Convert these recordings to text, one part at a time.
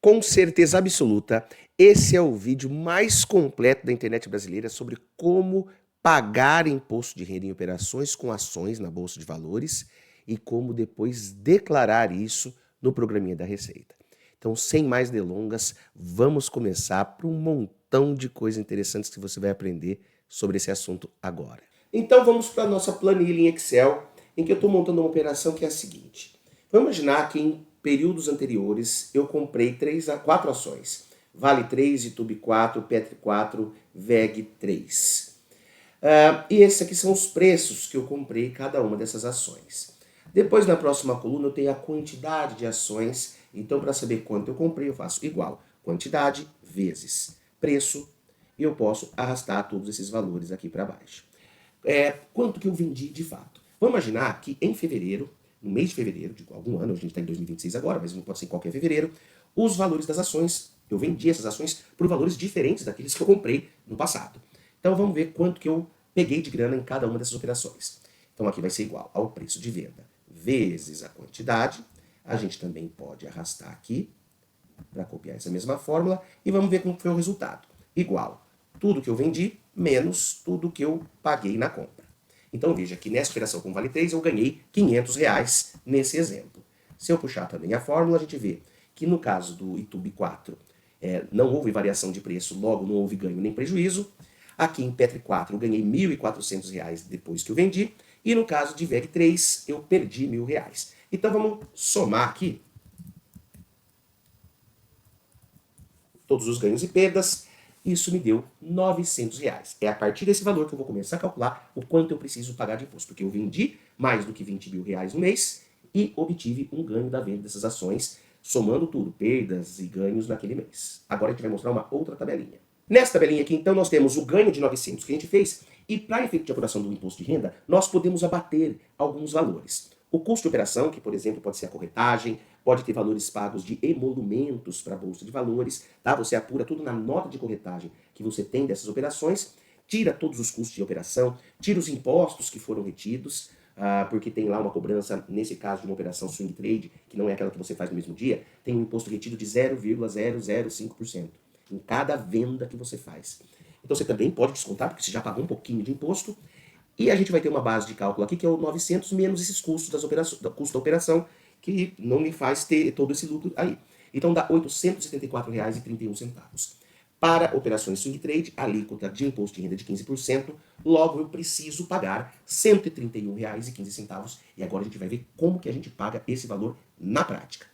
Com certeza absoluta, esse é o vídeo mais completo da internet brasileira sobre como pagar imposto de renda em operações com ações na Bolsa de Valores e como depois declarar isso no programinha da Receita. Então, sem mais delongas, vamos começar para um montão de coisas interessantes que você vai aprender sobre esse assunto agora. Então, vamos para a nossa planilha em Excel, em que eu estou montando uma operação que é a seguinte. Vamos imaginar que em períodos anteriores eu comprei 4 ações. Vale 3, YouTube 4, Petri 4, VEG 3. E esses aqui são os preços que eu comprei cada uma dessas ações. Depois, na próxima coluna, eu tenho a quantidade de ações. Então, para saber quanto eu comprei, eu faço igual. Quantidade vezes preço. E eu posso arrastar todos esses valores aqui para baixo. Quanto que eu vendi de fato? Vamos imaginar que em fevereiro, no mês de fevereiro, de algum ano, a gente está em 2026 agora, mas não pode ser em qualquer fevereiro, os valores das ações, eu vendi essas ações por valores diferentes daqueles que eu comprei no passado. Então vamos ver quanto que eu peguei de grana em cada uma dessas operações. Então aqui vai ser igual ao preço de venda vezes a quantidade. A gente também pode arrastar aqui para copiar essa mesma fórmula e vamos ver como foi o resultado. Igual tudo que eu vendi menos tudo que eu paguei na compra. Então veja que nessa operação com Vale 3 eu ganhei R$500 nesse exemplo. Se eu puxar também a fórmula, a gente vê que no caso do YouTube 4 não houve variação de preço, logo não houve ganho nem prejuízo. Aqui em Petri 4 eu ganhei R$1.400 depois que eu vendi. E no caso de VEG 3 eu perdi R$1.000. Então vamos somar aqui todos os ganhos e perdas. Isso me deu R$900. É a partir desse valor que eu vou começar a calcular o quanto eu preciso pagar de imposto. Porque eu vendi mais do que R$20.000 no mês e obtive um ganho da venda dessas ações, somando tudo, perdas e ganhos naquele mês. Agora a gente vai mostrar uma outra tabelinha. Nessa tabelinha aqui, então, nós temos o ganho de 900 que a gente fez e para efeito de apuração do imposto de renda, nós podemos abater alguns valores. O custo de operação, que por exemplo pode ser a corretagem, pode ter valores pagos de emolumentos para a Bolsa de Valores, tá? Você apura tudo na nota de corretagem que você tem dessas operações, tira todos os custos de operação, tira os impostos que foram retidos, porque tem lá uma cobrança, nesse caso de uma operação swing trade, que não é aquela que você faz no mesmo dia, tem um imposto retido de 0,005% em cada venda que você faz. Então você também pode descontar, porque você já pagou um pouquinho de imposto, e a gente vai ter uma base de cálculo aqui que é o 900 menos esses custos do custo da operação, que não me faz ter todo esse lucro aí. Então dá R$ 874,31. Para operações swing trade, a alíquota de imposto de renda de 15%, logo eu preciso pagar R$ 131,15. E agora a gente vai ver como que a gente paga esse valor na prática.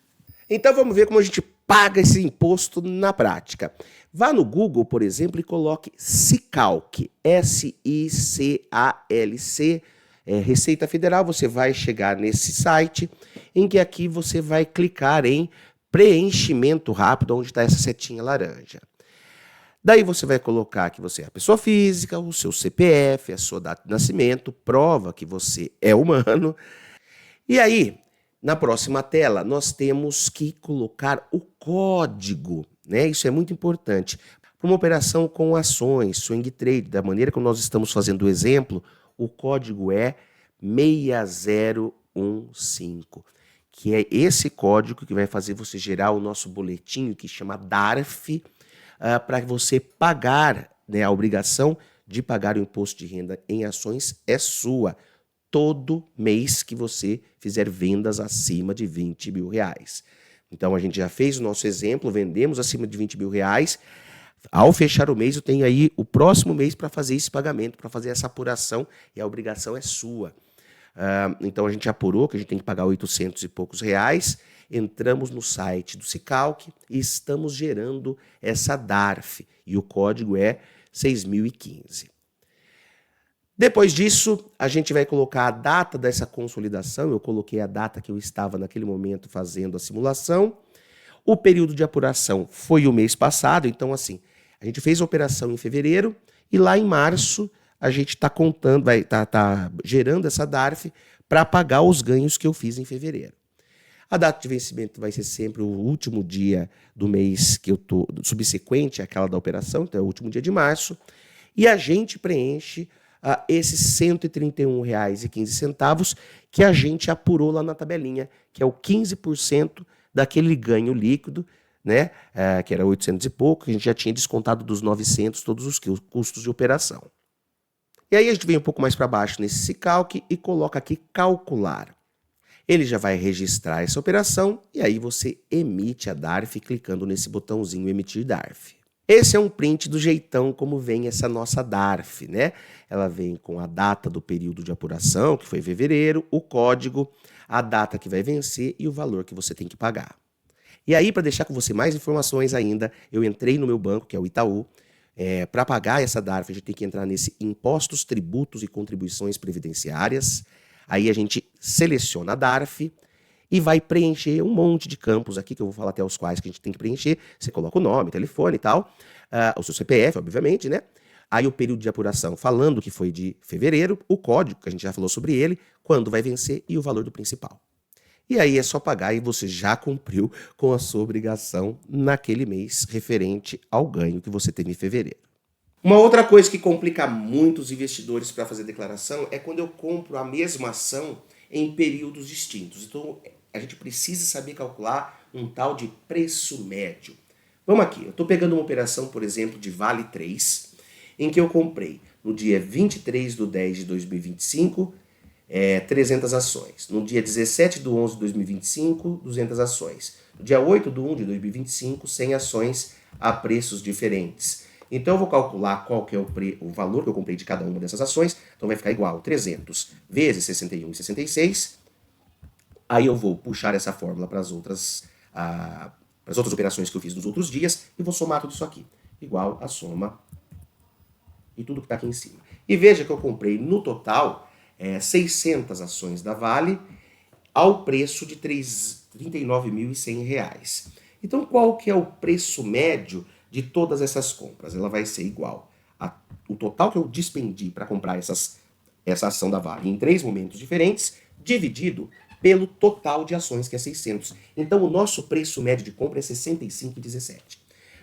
Então vamos ver como a gente paga esse imposto na prática. Vá no Google, por exemplo, e coloque Sicalc, S-I-C-A-L-C, Receita Federal. Você vai chegar nesse site, em que aqui você vai clicar em preenchimento rápido, onde está essa setinha laranja. Daí você vai colocar que você é a pessoa física, o seu CPF, a sua data de nascimento, prova que você é humano. E aí, na próxima tela, nós temos que colocar o código, né? Isso é muito importante. Para uma operação com ações, swing trade, da maneira como nós estamos fazendo o exemplo, o código é 6015, que é esse código que vai fazer você gerar o nosso boletim, que chama DARF, para você pagar, né, a obrigação de pagar o imposto de renda em ações é sua. Todo mês que você fizer vendas acima de R$20.000. Então a gente já fez o nosso exemplo, vendemos acima de R$20.000. Ao fechar o mês, eu tenho aí o próximo mês para fazer esse pagamento, para fazer essa apuração, e a obrigação é sua. Então a gente apurou que a gente tem que pagar 800 e poucos reais, entramos no site do Sicalc e estamos gerando essa DARF, e o código é 6015. Depois disso, a gente vai colocar a data dessa consolidação. Eu coloquei a data que eu estava naquele momento fazendo a simulação. O período de apuração foi o mês passado, então assim, a gente fez a operação em fevereiro e lá em março a gente está contando, tá gerando essa DARF para pagar os ganhos que eu fiz em fevereiro. A data de vencimento vai ser sempre o último dia do mês que eu tô subsequente àquela da operação, então é o último dia de março, e a gente preenche esses R$ 131,15 que a gente apurou lá na tabelinha, que é o 15% daquele ganho líquido né, que era 800 e pouco, que a gente já tinha descontado dos 900 todos os custos de operação. E aí a gente vem um pouco mais para baixo nesse SICALC e coloca aqui calcular. Ele já vai registrar essa operação e aí você emite a DARF clicando nesse botãozinho emitir DARF. Esse é um print do jeitão como vem essa nossa DARF, né? Ela vem com a data do período de apuração, que foi fevereiro, o código, a data que vai vencer e o valor que você tem que pagar. E aí, para deixar com você mais informações ainda, eu entrei no meu banco, que é o Itaú. Para pagar essa DARF, a gente tem que entrar nesse Impostos, Tributos e Contribuições Previdenciárias. Aí a gente seleciona a DARF e vai preencher um monte de campos aqui, que eu vou falar até os quais que a gente tem que preencher. Você coloca o nome, telefone e tal, o seu CPF, obviamente, né? Aí o período de apuração, falando que foi de fevereiro, o código, que a gente já falou sobre ele, quando vai vencer e o valor do principal. E aí é só pagar e você já cumpriu com a sua obrigação naquele mês referente ao ganho que você teve em fevereiro. Uma outra coisa que complica muito os investidores para fazer declaração é quando eu compro a mesma ação em períodos distintos. Então, a gente precisa saber calcular um tal de preço médio. Vamos aqui, eu estou pegando uma operação, por exemplo, de Vale 3, em que eu comprei no dia 23/10/2025, 300 ações. No dia 17/11/2025, 200 ações. No dia 8/1/2025, 100 ações a preços diferentes. Então eu vou calcular qual que é o valor que eu comprei de cada uma dessas ações. Então vai ficar igual 300 vezes 61,66. Aí eu vou puxar essa fórmula para as outras operações que eu fiz nos outros dias e vou somar tudo isso aqui. Igual a soma e tudo que está aqui em cima. E veja que eu comprei no total 600 ações da Vale ao preço de R$ 39.100. Então qual que é o preço médio de todas essas compras? Ela vai ser igual o total que eu despendi para comprar essa ação da Vale em 3 momentos diferentes, dividido pelo total de ações, que é 600. Então o nosso preço médio de compra é 65,17.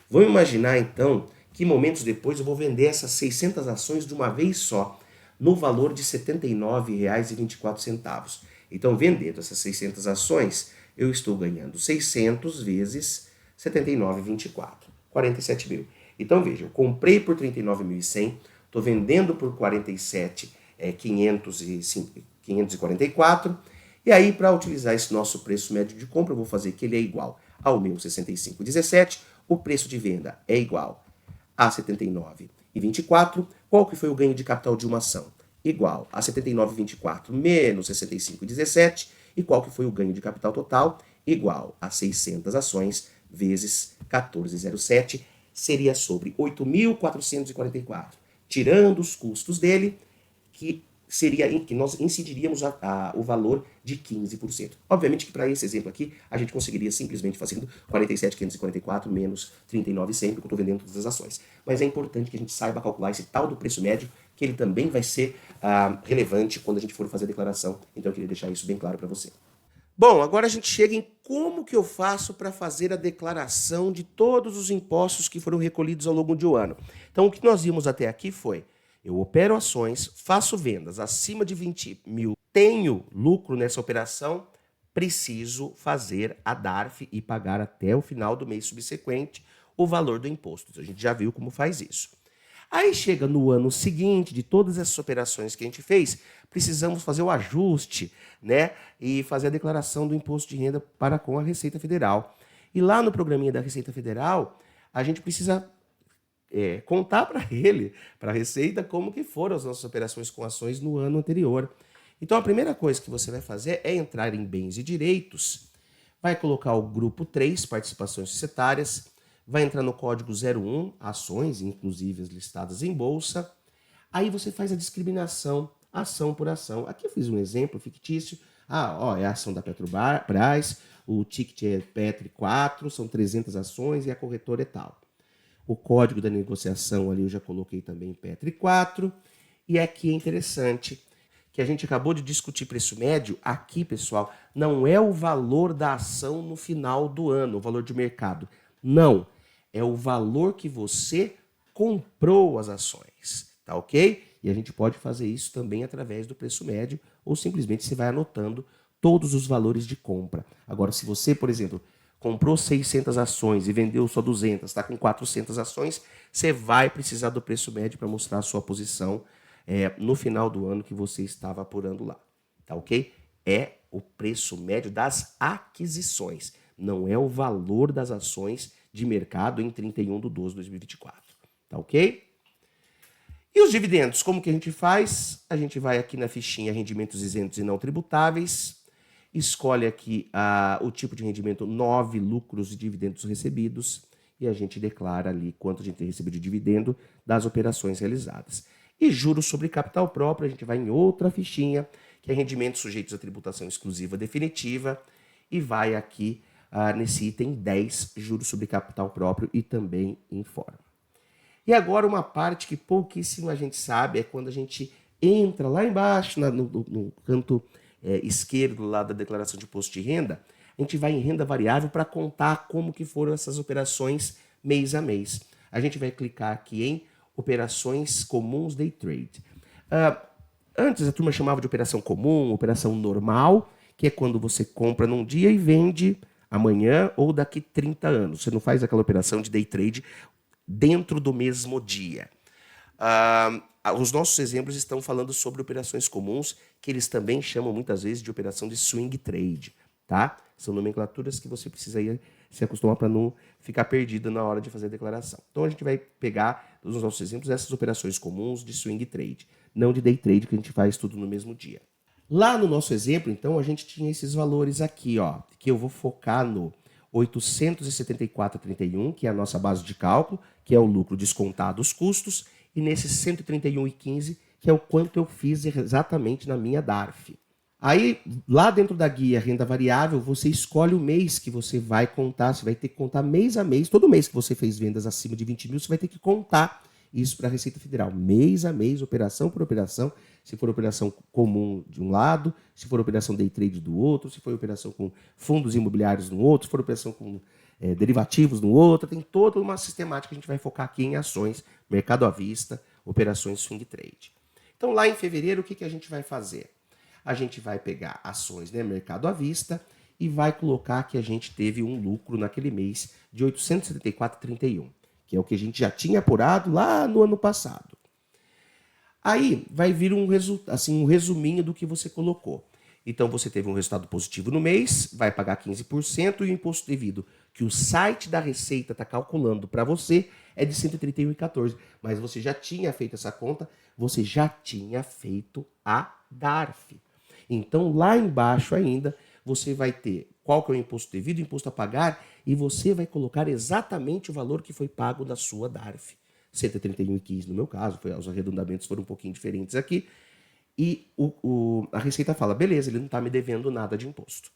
Vamos imaginar então que momentos depois eu vou vender essas 600 ações de uma vez só, no valor de R$ 79,24. Então, vendendo essas 600 ações, eu estou ganhando 600 vezes 79,24, 47 mil. Então, veja, eu comprei por 39.100, estou vendendo por 47.544, e aí, para utilizar esse nosso preço médio de compra, eu vou fazer que ele é igual ao meu 65,17, o preço de venda é igual a 79,24. Qual que foi o ganho de capital de uma ação? Igual a 79,24 menos 65,17. E qual que foi o ganho de capital total? Igual a 600 ações vezes 14,07. Seria sobre 8.444. Tirando os custos dele, que nós incidiríamos o valor de 15%. Obviamente que para esse exemplo aqui, a gente conseguiria simplesmente fazendo 47.544 menos 39,100, porque eu estou vendendo todas as ações. Mas é importante que a gente saiba calcular esse tal do preço médio, que ele também vai ser relevante quando a gente for fazer a declaração. Então eu queria deixar isso bem claro para você. Bom, agora a gente chega em como que eu faço para fazer a declaração de todos os impostos que foram recolhidos ao longo de um ano. Então o que nós vimos até aqui foi: eu opero ações, faço vendas acima de 20 mil, tenho lucro nessa operação, preciso fazer a DARF e pagar até o final do mês subsequente o valor do imposto. Então, a gente já viu como faz isso. Aí chega no ano seguinte, de todas essas operações que a gente fez, precisamos fazer o ajuste, né? E fazer a declaração do imposto de renda para com a Receita Federal. E lá no programinha da Receita Federal, a gente precisa contar para a Receita, como que foram as nossas operações com ações no ano anterior. Então a primeira coisa que você vai fazer é entrar em bens e direitos, vai colocar o grupo 3, participações societárias, vai entrar no código 01, ações, inclusive as listadas em bolsa. Aí você faz a discriminação, ação por ação. Aqui eu fiz um exemplo fictício. É a ação da Petrobras, o ticket é Petri 4, são 300 ações e a corretora é tal. O código da negociação ali eu já coloquei também Petri 4. E aqui é interessante que a gente acabou de discutir preço médio. Aqui, pessoal, não é o valor da ação no final do ano, o valor de mercado. Não, é o valor que você comprou as ações, tá ok? E a gente pode fazer isso também através do preço médio, ou simplesmente você vai anotando todos os valores de compra. Agora, se você, por exemplo, comprou 600 ações e vendeu só 200, está com 400 ações, você vai precisar do preço médio para mostrar a sua posição no final do ano que você estava apurando lá. Tá ok? É o preço médio das aquisições, não é o valor das ações de mercado em 31/12/2024. Tá ok? E os dividendos, como que a gente faz? A gente vai aqui na fichinha rendimentos isentos e não tributáveis, escolhe aqui o tipo de rendimento 9, lucros e dividendos recebidos, e a gente declara ali quanto a gente tem recebido de dividendo das operações realizadas. E juros sobre capital próprio, a gente vai em outra fichinha, que é rendimentos sujeitos à tributação exclusiva definitiva, e vai aqui nesse item 10, juros sobre capital próprio e também informa. E agora uma parte que pouquíssima gente sabe é quando a gente entra lá embaixo, no canto esquerdo lá da declaração de imposto de renda, a gente vai em renda variável para contar como que foram essas operações mês a mês. A gente vai clicar aqui em operações comuns day trade. Antes a turma chamava de operação comum, operação normal, que é quando você compra num dia e vende amanhã ou daqui 30 anos. Você não faz aquela operação de day trade dentro do mesmo dia. Os nossos exemplos estão falando sobre operações comuns, que eles também chamam muitas vezes de operação de swing trade. Tá? São nomenclaturas que você precisa ir se acostumar para não ficar perdido na hora de fazer a declaração. Então a gente vai pegar, nos nossos exemplos, essas operações comuns de swing trade, não de day trade, que a gente faz tudo no mesmo dia. Lá no nosso exemplo, então, a gente tinha esses valores aqui, ó, que eu vou focar no 874,31, que é a nossa base de cálculo, que é o lucro descontado os custos, e nesse 131,15, que é o quanto eu fiz exatamente na minha DARF. Aí, lá dentro da guia renda variável, você escolhe o mês que você vai contar, você vai ter que contar mês a mês, todo mês que você fez vendas acima de 20 mil, você vai ter que contar isso para a Receita Federal, mês a mês, operação por operação, se for operação comum de um lado, se for operação day trade do outro, se for operação com fundos imobiliários no outro, se for operação com derivativos no outro, tem toda uma sistemática que a gente vai focar aqui em ações, mercado à vista, operações swing trade. Então lá em fevereiro, o que a gente vai fazer? A gente vai pegar ações, né, mercado à vista, e vai colocar que a gente teve um lucro naquele mês de 874,31, que é o que a gente já tinha apurado lá no ano passado. Aí vai vir um resuminho do que você colocou. Então você teve um resultado positivo no mês, vai pagar 15% e o imposto devido que o site da Receita está calculando para você é de 131,14. Mas você já tinha feito essa conta, você já tinha feito a DARF. Então lá embaixo ainda você vai ter qual que é o imposto devido, o imposto a pagar, e você vai colocar exatamente o valor que foi pago da sua DARF. 131,15 no meu caso, os arredondamentos foram um pouquinho diferentes aqui. E a Receita fala, beleza, ele não está me devendo nada de imposto.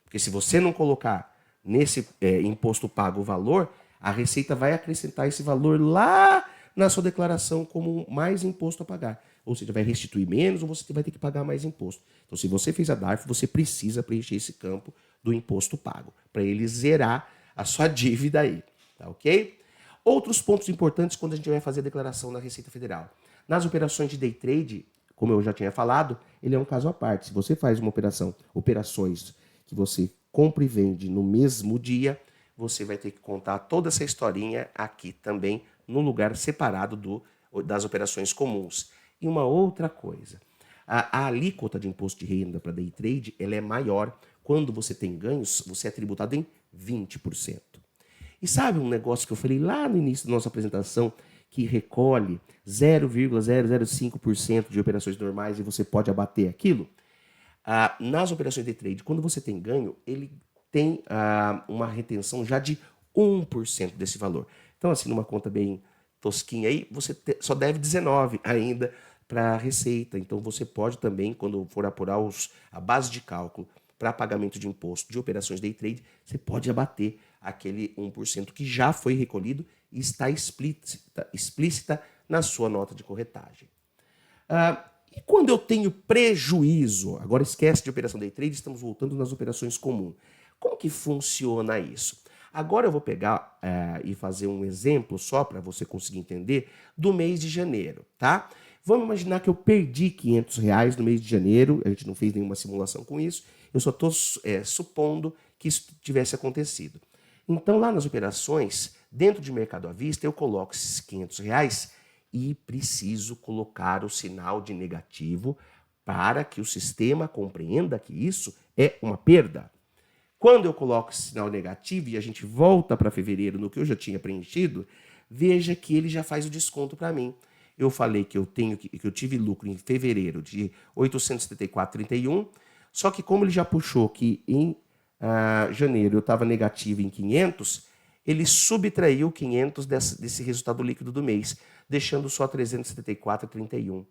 Porque se você não colocar nesse imposto pago o valor, a Receita vai acrescentar esse valor lá na sua declaração como mais imposto a pagar. Ou seja, vai restituir menos ou você vai ter que pagar mais imposto. Então, se você fez a DARF, você precisa preencher esse campo do imposto pago, para ele zerar a sua dívida aí. Tá ok? Outros pontos importantes quando a gente vai fazer a declaração na Receita Federal. Nas operações de day trade, como eu já tinha falado, ele é um caso à parte. Se você faz uma operações que você compra e vende no mesmo dia, você vai ter que contar toda essa historinha aqui também, no lugar separado das operações comuns. E uma outra coisa, a alíquota de imposto de renda para day trade ela é maior. Quando você tem ganhos, você é tributado em 20%. E sabe um negócio que eu falei lá no início da nossa apresentação, que recolhe 0,005% de operações normais e você pode abater aquilo? Nas operações de trade, quando você tem ganho, ele tem uma retenção já de 1% desse valor. Então, assim, numa conta bem tosquinha aí, você só deve 19 ainda para a Receita. Então, você pode também, quando for apurar a base de cálculo para pagamento de imposto de operações day trade, você pode abater aquele 1% que já foi recolhido e está explícita na sua nota de corretagem. E quando eu tenho prejuízo, agora esquece de operação day trade, estamos voltando nas operações comuns. Como que funciona isso? Agora eu vou pegar e fazer um exemplo só para você conseguir entender do mês de janeiro, tá? Vamos imaginar que eu perdi R$500 no mês de janeiro, a gente não fez nenhuma simulação com isso, eu só estou supondo que isso tivesse acontecido. Então, lá nas operações, dentro de mercado à vista, eu coloco esses R$ 500 e preciso colocar o sinal de negativo para que o sistema compreenda que isso é uma perda. Quando eu coloco esse sinal negativo e a gente volta para fevereiro no que eu já tinha preenchido, veja que ele já faz o desconto para mim. Eu falei que eu tive lucro em fevereiro de 874,31, só que como ele já puxou que em janeiro eu estava negativo em 500, ele subtraiu 500 desse resultado líquido do mês, deixando só 374,31.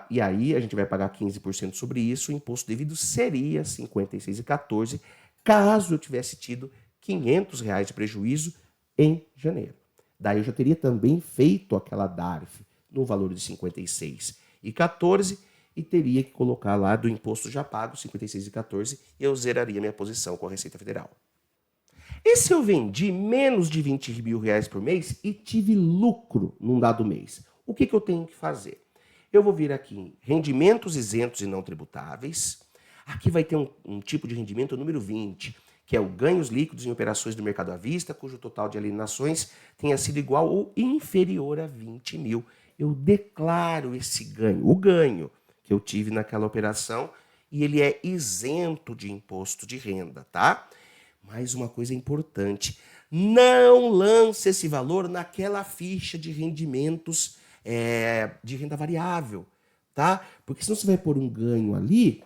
E aí a gente vai pagar 15% sobre isso, o imposto devido seria 56,14, caso eu tivesse tido R$ 500 de prejuízo em janeiro. Daí eu já teria também feito aquela DARF no valor de 56,14 e teria que colocar lá do imposto já pago 56,14 e eu zeraria minha posição com a Receita Federal. E se eu vendi menos de R$ 20 mil por mês e tive lucro num dado mês? O que eu tenho que fazer? Eu vou vir aqui em rendimentos isentos e não tributáveis. Aqui vai ter um tipo de rendimento número 20, que é o ganhos líquidos em operações do mercado à vista, cujo total de alienações tenha sido igual ou inferior a 20 mil. Eu declaro esse ganho, o ganho que eu tive naquela operação, e ele é isento de imposto de renda, tá? Mais uma coisa importante, não lance esse valor naquela ficha de rendimentos de renda variável, tá? Porque senão você vai pôr um ganho ali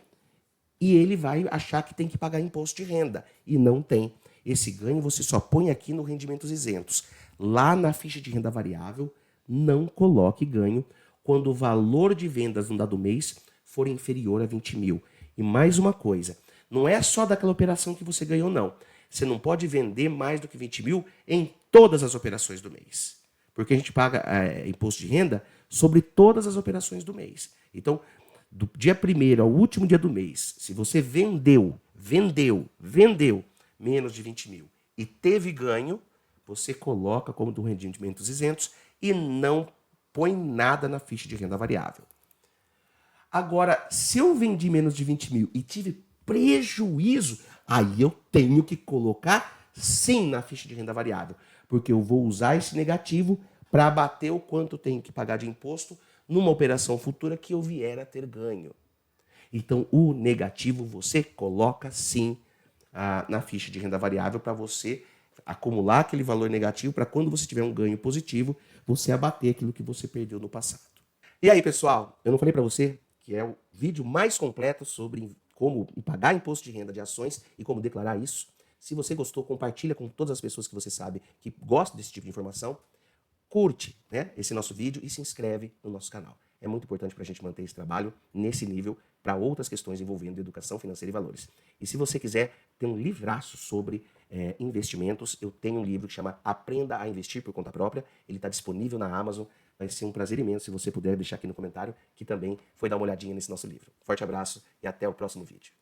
e ele vai achar que tem que pagar imposto de renda. E não tem. Esse ganho você só põe aqui no rendimentos isentos. Lá na ficha de renda variável, não coloque ganho quando o valor de vendas no dado mês for inferior a 20 mil. E mais uma coisa, não é só daquela operação que você ganhou, não. Você não pode vender mais do que 20 mil em todas as operações do mês. Porque a gente paga imposto de renda sobre todas as operações do mês. Então, do dia 1º ao último dia do mês, se você vendeu menos de 20 mil e teve ganho, você coloca como do rendimentos isentos e não põe nada na ficha de renda variável. Agora, se eu vendi menos de 20 mil e tive prejuízo, aí eu tenho que colocar sim na ficha de renda variável, porque eu vou usar esse negativo para abater o quanto eu tenho que pagar de imposto numa operação futura que eu vier a ter ganho. Então, o negativo você coloca sim na ficha de renda variável para você acumular aquele valor negativo para quando você tiver um ganho positivo, você abater aquilo que você perdeu no passado. E aí, pessoal, eu não falei para você que é o vídeo mais completo sobre como pagar imposto de renda de ações e como declarar isso? Se você gostou, compartilha com todas as pessoas que você sabe que gostam desse tipo de informação. Curte, né, esse nosso vídeo e se inscreve no nosso canal. É muito importante para a gente manter esse trabalho nesse nível para outras questões envolvendo educação financeira e valores. E se você quiser ter um livraço sobre investimentos, eu tenho um livro que chama Aprenda a Investir por Conta Própria. Ele está disponível na Amazon. Vai ser um prazer imenso se você puder deixar aqui no comentário que também foi dar uma olhadinha nesse nosso livro. Forte abraço e até o próximo vídeo.